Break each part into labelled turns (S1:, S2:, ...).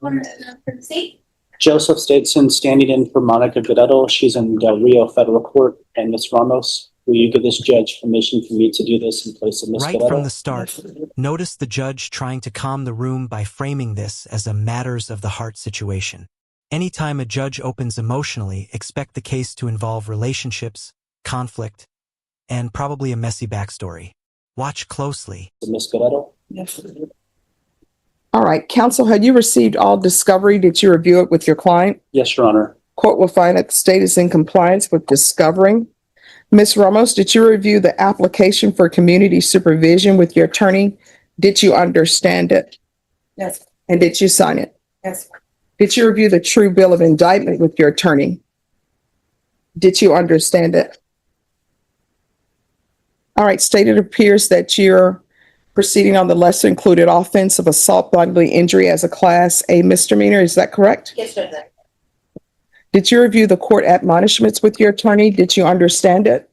S1: For the state.
S2: Joseph Stateson standing in for Monica Guerrero. She's in Del Rio Federal Court. And Ms. Ramos, will you give this judge permission for me to do this in place of Ms.
S3: Right
S2: Guerrero?
S3: from the start, notice the judge trying to calm the room by framing this as a matters of the heart situation. Anytime a judge opens emotionally, expect the case to involve relationships, conflict, and probably a messy backstory. Watch closely.
S2: Ms. Guerrero?
S1: Yes.
S4: All right, counsel, had you received all discovery? Did you review it with your client?
S2: Yes, Your Honor.
S4: Court will find that the state is in compliance with discovering. Ms. Ramos, did you review the application for community supervision with your attorney? Did you understand it?
S1: Yes.
S4: And did you sign it?
S1: Yes.
S4: Did you review the true bill of indictment with your attorney? Did you understand it? All right, state, it appears that you're proceeding on the lesser included offense of assault bodily injury as a Class A misdemeanor. Is that correct?
S1: Yes, Judge.
S4: Did you review the court admonishments with your attorney? Did you understand it?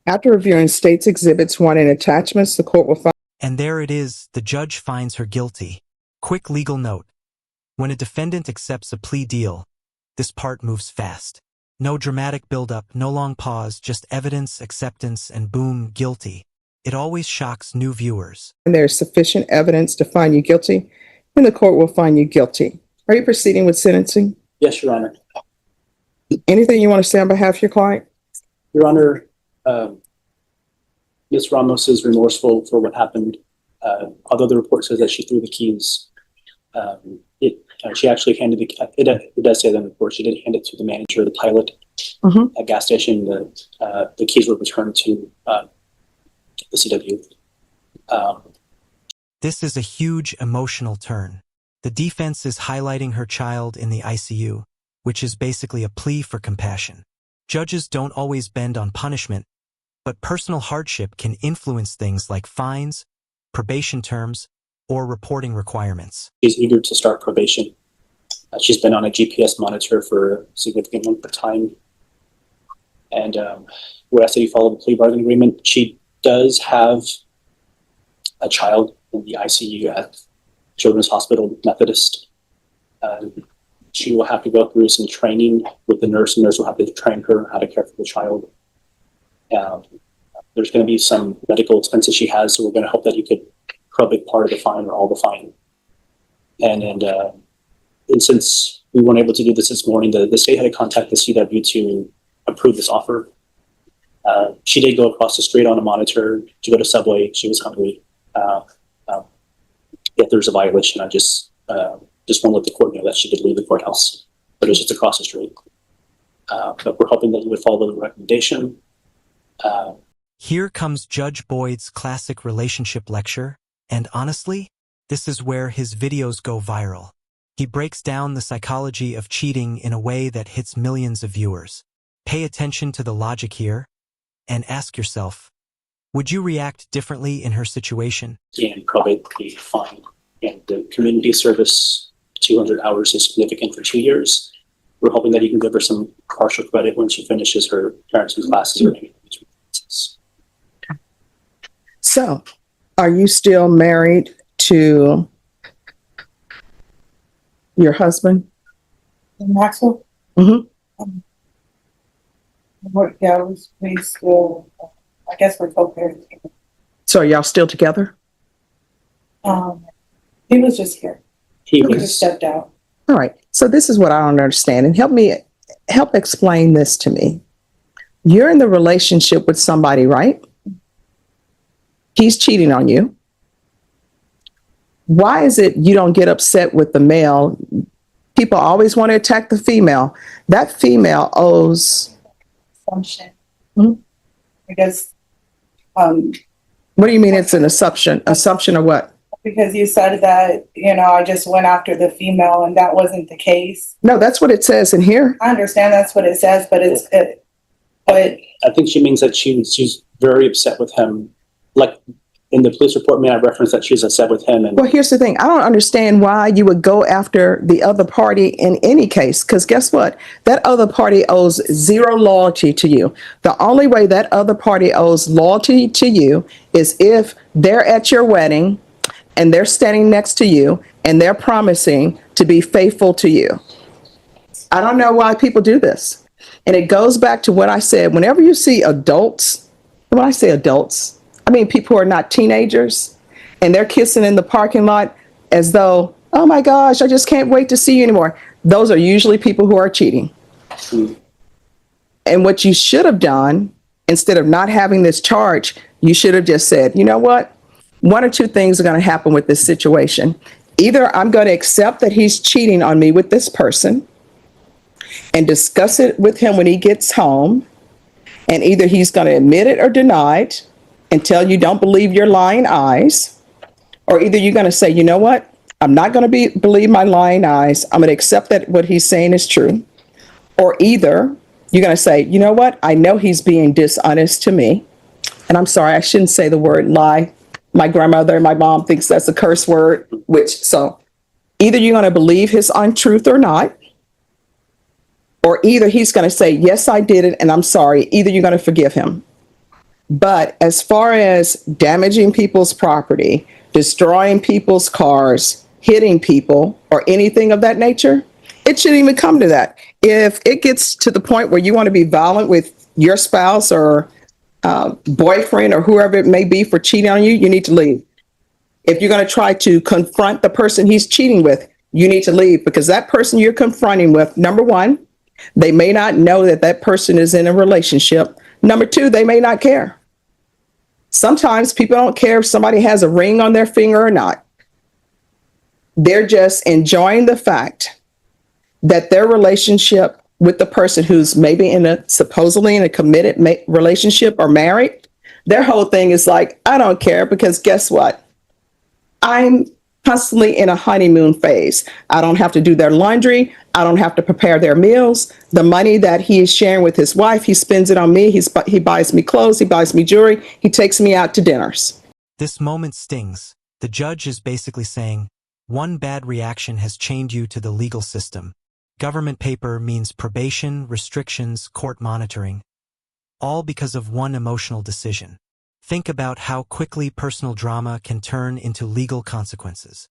S4: After reviewing state's exhibits 1 and attachments, the court will find.
S3: And there it is, the judge finds her guilty. Quick legal note. When a defendant accepts a plea deal, this part moves fast. No dramatic buildup, no long pause, just evidence, acceptance, and boom, guilty. It always shocks new viewers.
S4: And there's sufficient evidence to find you guilty, and the court will find you guilty. Are you proceeding with sentencing?
S2: Yes, Your Honor.
S4: Anything you want to say on behalf of your client?
S2: Your Honor, Ms. Ramos is remorseful for what happened. Although the report says that she threw the keys, she actually handed it does say that in the report, she did hand it to the manager, the pilot, at gas station. The keys were returned to the CW.
S3: This is a huge emotional turn. The defense is highlighting her child in the ICU, which is basically a plea for compassion. Judges don't always bend on punishment, but personal hardship can influence things like fines, probation terms, or reporting requirements.
S2: She's eager to start probation. She's been on a GPS monitor for a significant length of time. And we ask that you follow the plea bargaining agreement. She does have a child in the ICU at Children's Hospital Methodist. She will have to go through some training with the nurse. The nurse will have to train her how to care for the child. There's going to be some medical expenses she has, so we're going to hope that you could probate part of the fine or all the fine. And since we weren't able to do this morning, the state had to contact the CW to approve this offer. She did go across the street on a monitor to go to Subway. She was hungry. If there's a violation, I just want to let the court know that she did leave the courthouse, but it was just across the street. But we're hoping that you would follow the recommendation.
S3: Here comes Judge Boyd's classic relationship lecture, and honestly, this is where his videos go viral. He breaks down the psychology of cheating in a way that hits millions of viewers. Pay attention to the logic here, and ask yourself, would you react differently in her situation?
S2: And probate the fine. And the community service, 200 hours is significant for 2 years. We're hoping that you can give her some partial credit when she finishes her parenting classes or anything.
S4: So, are you still married to your husband?
S1: Maxwell?
S4: Mm-hmm.
S1: We still, I guess we're co-parents.
S4: So, are y'all still together?
S1: He was just here.
S2: He
S1: He just
S2: was,
S1: stepped out.
S4: All right. So, this is what I don't understand, and help explain this to me. You're in the relationship with somebody, right? He's cheating on you. Why is it you don't get upset with the male? People always want to attack the female. That female owes.
S1: Assumption.
S4: Mhm.
S1: Because,
S4: What do you mean it's an assumption? Assumption of what?
S1: because you said that, I just went after the female and that wasn't the case.
S4: No, that's what it says in here.
S1: I understand that's what it says, but but
S2: I think she means that she's very upset with him. Like in the police report, I referenced that she's upset with him. And
S4: Well, here's the thing. I don't understand why you would go after the other party in any case, because guess what? That other party owes zero loyalty to you. The only way that other party owes loyalty to you is if they're at your wedding and they're standing next to you and they're promising to be faithful to you. I don't know why people do this. And it goes back to what I said. Whenever you see adults, when I say adults, I mean people who are not teenagers, and they're kissing in the parking lot as though, oh my gosh, I just can't wait to see you anymore. Those are usually people who are cheating. And what you should have done, instead of not having this charge, you should have just said, you know what? One or two things are going to happen with this situation. Either I'm going to accept that he's cheating on me with this person and discuss it with him when he gets home, and either he's going to admit it or deny it and tell you don't believe your lying eyes, or either you're going to say, you know what? I'm not going to believe my lying eyes. I'm going to accept that what he's saying is true. Or either you're going to say, you know what? I know he's being dishonest to me. And I'm sorry, I shouldn't say the word lie. My grandmother and my mom thinks that's a curse word, so either you're going to believe his untruth or not, or either he's going to say, yes, I did it and I'm sorry. Either you're going to forgive him. But as far as damaging people's property, destroying people's cars, hitting people, or anything of that nature, it shouldn't even come to that. If it gets to the point where you want to be violent with your spouse or boyfriend or whoever it may be for cheating on you, you need to leave. If you're going to try to confront the person he's cheating with, you need to leave, because that person you're confronting with, number one, they may not know that that person is in a relationship. Number two, they may not care. Sometimes people don't care if somebody has a ring on their finger or not. They're just enjoying the fact that their relationship with the person who's maybe supposedly in a committed relationship or married, their whole thing is like, I don't care, because guess what? I'm constantly in a honeymoon phase. I don't have to do their laundry. I don't have to prepare their meals. The money that he is sharing with his wife, he spends it on me. He buys me clothes. He buys me jewelry. He takes me out to dinners.
S3: This moment stings. The judge is basically saying, one bad reaction has chained you to the legal system. Government paper means probation, restrictions, court monitoring. All because of one emotional decision. Think about how quickly personal drama can turn into legal consequences.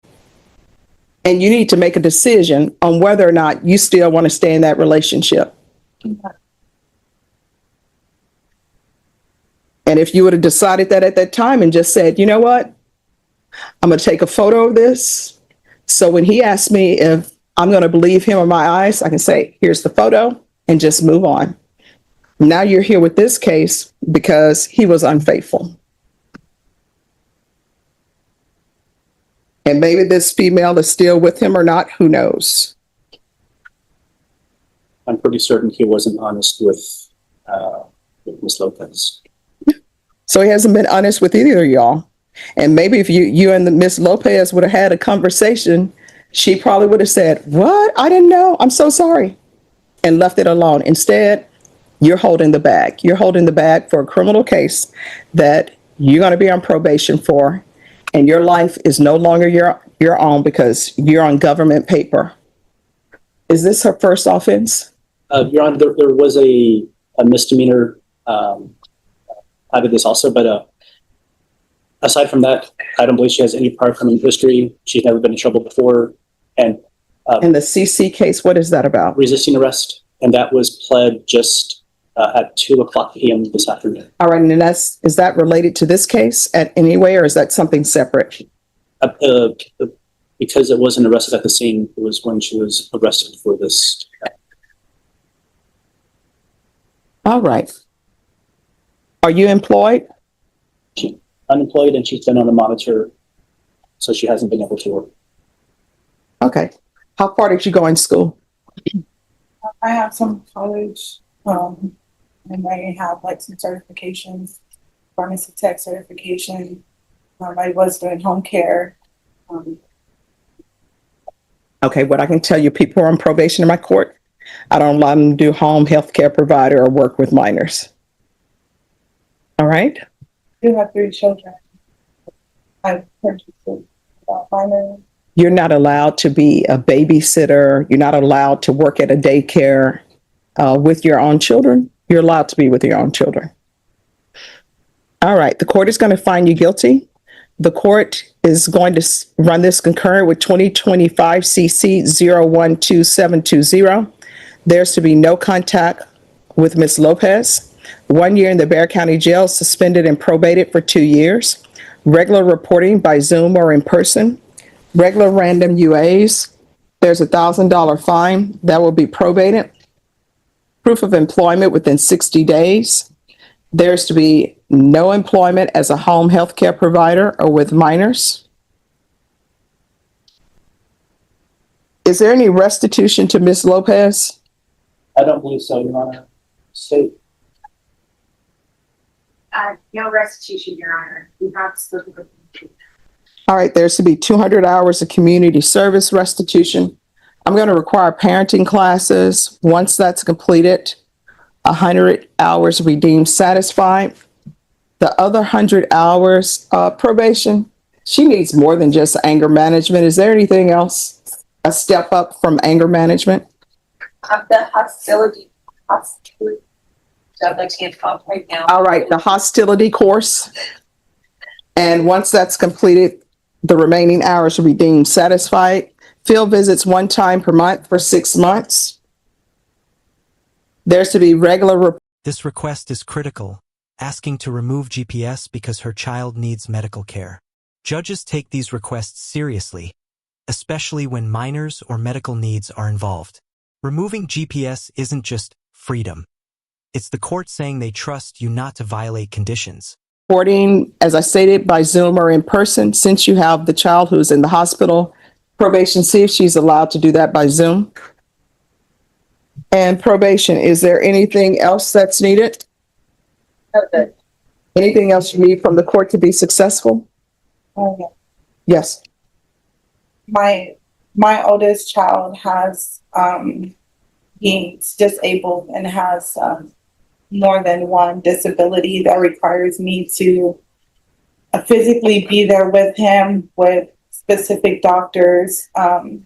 S4: And you need to make a decision on whether or not you still want to stay in that relationship. And if you would have decided that at that time and just said, you know what, I'm going to take a photo of this. So when he asks me if I'm going to believe him or my eyes, I can say, here's the photo, and just move on. Now you're here with this case because he was unfaithful. And maybe this female is still with him or not, who knows?
S2: I'm pretty certain he wasn't honest with Ms. Lopez.
S4: So he hasn't been honest with either of y'all. And maybe if you and Ms. Lopez would have had a conversation, she probably would have said, what? I didn't know. I'm so sorry. And left it alone. Instead, you're holding the bag. You're holding the bag for a criminal case that you're going to be on probation for. And your life is no longer your own because you're on government paper. Is this her first offense?
S2: Your Honor, there was a misdemeanor out of this also, but aside from that, I don't believe she has any prior criminal history. She's never been in trouble before. And
S4: in the CC case, what is that about?
S2: Resisting arrest, and that was pled just at 2:00 p.m. this afternoon.
S4: All right, and is that related to this case at any way, or is that something separate?
S2: Because it wasn't arrested at the scene, it was when she was arrested for this.
S4: All right. Are you employed?
S2: She's unemployed, and she's been on a monitor, so she hasn't been able to work.
S4: Okay. How far did you go in school?
S1: I have some college, and I have like some certifications, pharmacy tech certification. I was doing home care.
S4: Okay, what I can tell you, people who are on probation in my court, I don't allow them to do home health care provider or work with minors. All right?
S1: I do have 3 children. I've purchased it about minors.
S4: You're not allowed to be a babysitter. You're not allowed to work at a daycare with your own children. You're allowed to be with your own children. All right, the court is going to find you guilty The court is going to run this concurrent with 2025 CC 012720. There's to be no contact with Ms. Lopez. 1 year in the Bexar County Jail, suspended and probated for 2 years. Regular reporting by Zoom or in person. Regular random UAs. There's a $1,000 fine that will be probated. Proof of employment within 60 days. There's to be no employment as a home health care provider or with minors. Is there any restitution to Ms. Lopez?
S2: I don't believe so, Your Honor. State.
S5: No restitution, Your Honor. We have spoken with you.
S4: All right, there's to be 200 hours of community service restitution. I'm going to require parenting classes. Once that's completed, 100 hours redeemed satisfied. The other 100 hours probation, she needs more than just anger management. Is there anything else? A step up from anger management?
S5: The hostility. So I'd like to get called right now.
S4: All right, the hostility course. And once that's completed, the remaining hours will be deemed satisfied. Field visits 1 time per month for 6 months. There's to be regular.
S3: This request is critical, asking to remove GPS because her child needs medical care. Judges take these requests seriously, especially when minors or medical needs are involved. Removing GPS isn't just freedom. It's the court saying they trust you not to violate conditions.
S4: Reporting, as I stated, by Zoom or in person. Since you have the child who's in the hospital, probation, see if she's allowed to do that by Zoom. And probation, is there anything else that's needed?
S5: Okay.
S4: Anything else you need from the court to be successful?
S1: Oh, yeah.
S4: Yes.
S1: My oldest child has he's disabled and has more than one disability that requires me to physically be there with him with specific doctors on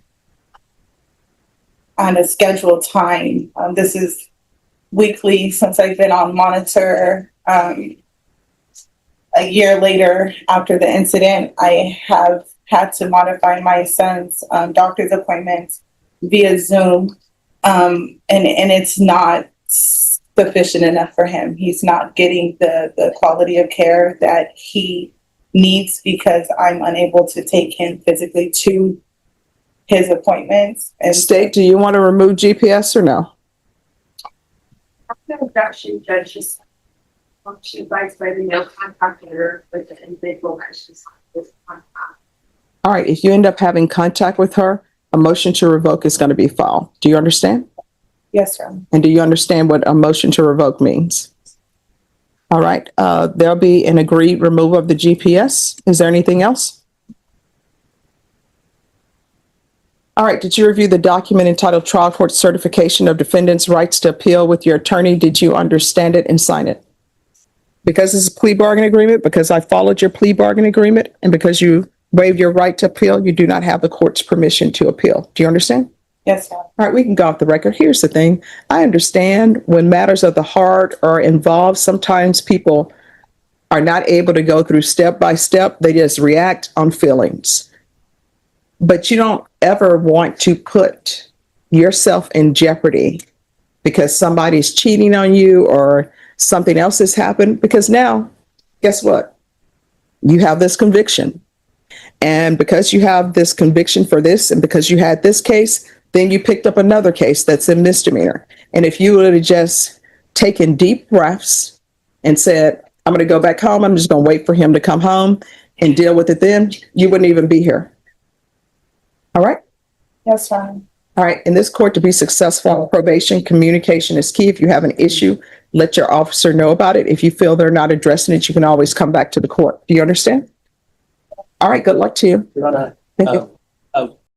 S1: a scheduled time. This is weekly since I've been on monitor. A year later after the incident, I have had to modify my son's doctor's appointments via Zoom. And it's not sufficient enough for him. He's not getting the quality of care that he needs because I'm unable to take him physically to his appointments. And
S4: State, do you want to remove GPS or no?
S5: The reduction judge just she advised by the no contact her with the individual that she's with contact.
S4: All right, if you end up having contact with her, a motion to revoke is going to be filed. Do you understand?
S1: yes, sir.
S4: And do you understand what a motion to revoke means? All right, there'll be an agreed removal of the GPS. Is there anything else? All right, did you review the document entitled Trial Court Certification of Defendant's Rights to Appeal with your attorney? Did you understand it and sign it? Because it's a plea bargain agreement, because I followed your plea bargain agreement, and because you waived your right to appeal, you do not have the court's permission to appeal. Do you understand?
S1: Yes, sir.
S4: All right, we can go off the record. Here's the thing. I understand when matters of the heart are involved, sometimes people are not able to go through step by step. They just react on feelings. But you don't ever want to put yourself in jeopardy because somebody's cheating on you or something else has happened. Because now, guess what? You have this conviction. And because you have this conviction for this, and because you had this case, then you picked up another case that's a misdemeanor. And if you would have just taken deep breaths and said, I'm going to go back home, I'm just going to wait for him to come home and deal with it then, you wouldn't even be here. All right?
S1: Yes, sir.
S4: All right. In this court, to be successful on probation, communication is key. If you have an issue, let your officer know about it. If you feel they're not addressing it, you can always come back to the court. Do you understand? All right. Good luck to you.
S2: Your Honor,
S4: Thank you.